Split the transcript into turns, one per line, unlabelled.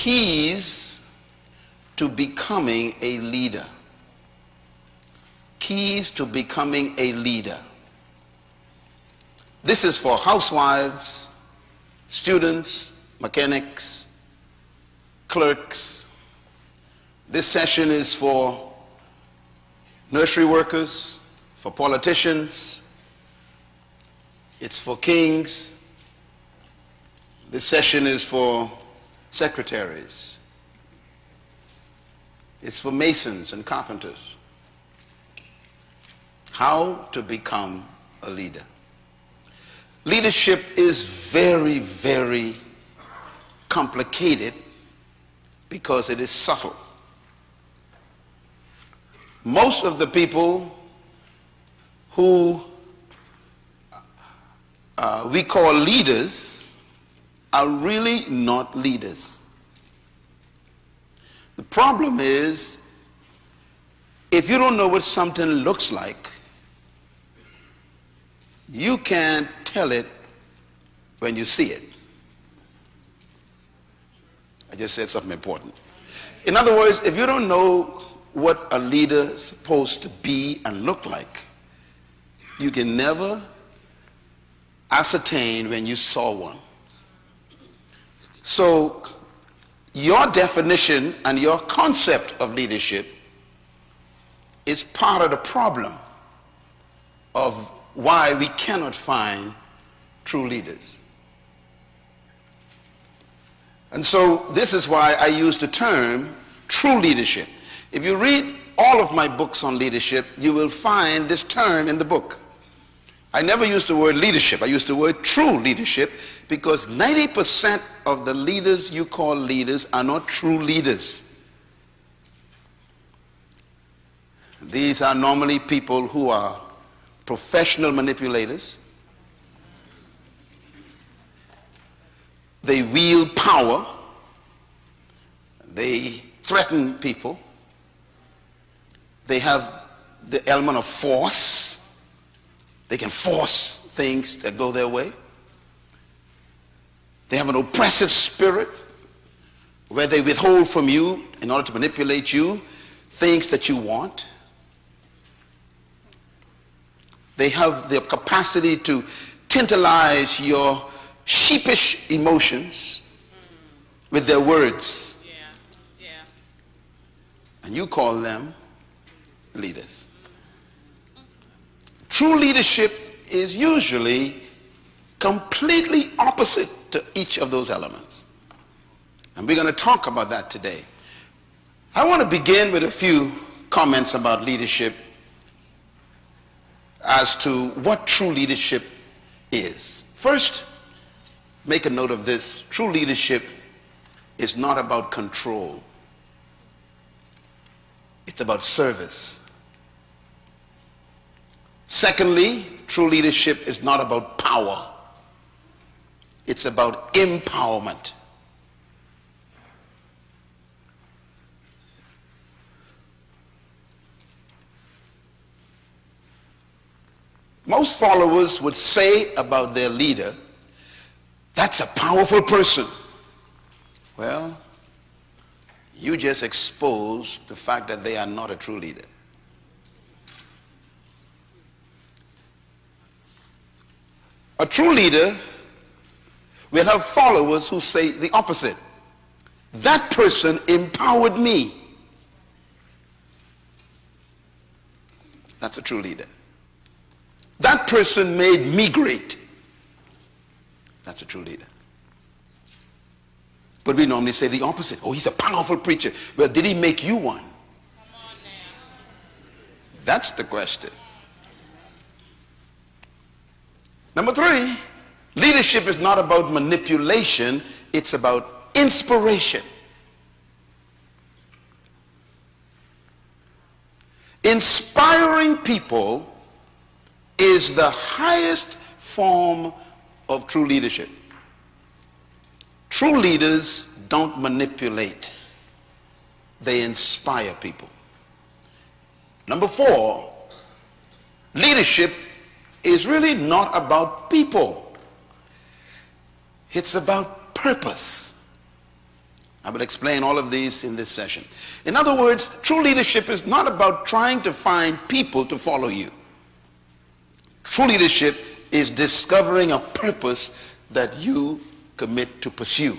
Keys to becoming a leader. Keys to becoming a leader. This is for housewives, students, mechanics, clerks. This session is for nursery workers, for politicians. It's for kings. This session is for secretaries. It's for masons and carpenters. How to become a leader. Leadership is very, very complicated because it is subtle. Most of the people who we call leaders are really not leaders. The problem is, if you don't know what something looks like, you can't tell it when you see it. I just said something important. In other words, if you don't know what a leader is supposed to be and look like, you can never ascertain when you saw one. So your definition and your concept of leadership is part of the problem of why we cannot find true leaders. And so this is why I use the term true leadership. If you read all of my books on leadership, you will find this term in the book. I never use the word leadership. I use the word true leadership because 90% of the leaders you call leaders are not true leaders. These are normally people who are professional manipulators. They wield power. They threaten people. They have the element of force. They can force things that go their way. They have an oppressive spirit where they withhold from you in order to manipulate you things that you want. They have the capacity to tantalize your sheepish emotions with their words. And you call them leaders. True leadership is usually completely opposite to each of those elements. And we're going to talk about that today. I want to begin with a few comments about leadership as to what true leadership is. First, make a note of this. True leadership is not about control. It's about service. Secondly, true leadership is not about power. It's about empowerment. Most followers would say about their leader, that's a powerful person. Well, you just exposed the fact that they are not a true leader. A true leader will have followers who say the opposite. That person empowered me. That's a true leader. That person made me great. That's a true leader. But we normally say the opposite. Oh, he's a powerful preacher. Well, did he make you one? Come on now. That's the question. Number three, leadership is not about manipulation. It's about inspiration. Inspiring people is the highest form of true leadership. True leaders don't manipulate. They inspire people. Number four, leadership is really not about people. It's about purpose. I will explain all of these in this session. In other words, true leadership is not about trying to find people to follow you. True leadership is discovering a purpose that you commit to pursue.